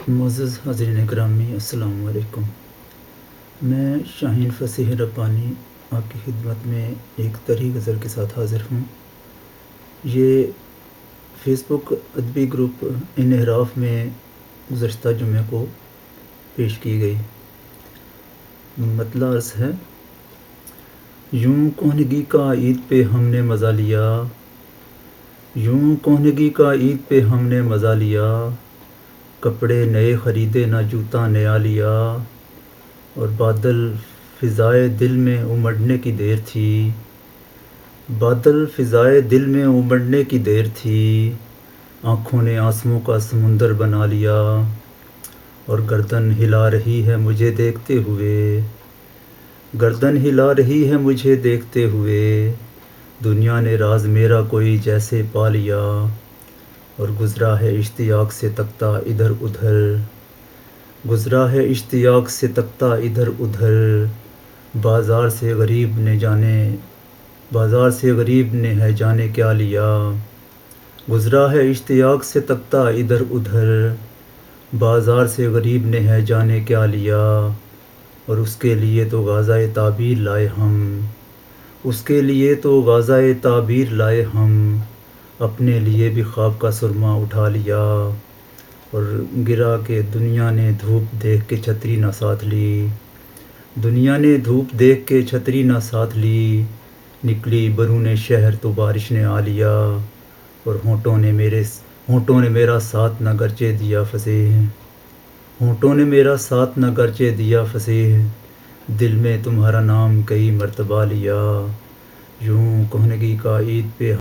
معزز حاضرین گرامی، السلام علیکم۔ میں شاہین فصیح ربانی آپ کی خدمت میں ایک طرح غزل کے ساتھ حاضر ہوں۔ یہ فیس بک ادبی گروپ انحراف میں گزشتہ جمعے کو پیش کی گئی۔ مطلع عرض ہے: یوں کہنگی کا عید پہ ہم نے مزہ لیا، یوں کہنگی کا عید پہ ہم نے مزہ لیا، کپڑے نئے خریدے نہ جوتا نیا لیا، اور بادل فضائے دل میں امڑنے کی دیر تھی، بادل فضائے دل میں امڑنے کی دیر تھی، آنکھوں نے آنسوؤں کا سمندر بنا لیا، اور گردن ہلا رہی ہے مجھے دیکھتے ہوئے، گردن ہلا رہی ہے مجھے دیکھتے ہوئے، دنیا نے راز میرا کوئی جیسے پا لیا، اور گزرا ہے اشتیاق سے تکتا ادھر ادھر، گزرا ہے اشتیاق سے تکتا ادھر ادھر، بازار سے غریب نے جانے، بازار سے غریب نے ہے جانے کیا لیا، گزرا ہے اشتیاق سے تکتا ادھر ادھر، بازار سے غریب نے ہے جانے کیا لیا، اور اس کے لیے تو غازۂ تعبیر لائے ہم، اس کے لیے تو غازۂ تعبیر لائے ہم، اپنے لیے بھی خواب کا سرما اٹھا لیا، اور گرا کہ دنیا نے دھوپ دیکھ کے چھتری نہ ساتھ لی، دنیا نے دھوپ دیکھ کے چھتری نہ ساتھ لی، نکلی برون شہر تو بارش نے آ لیا، اور ہونٹوں نے میرا ساتھ نہ گرچہ دیا فصیح، ہونٹوں نے میرا ساتھ نہ گرچہ دیا فصیح، دل میں تمہارا نام کئی مرتبہ لیا، یوں کہنگی کا عید پہ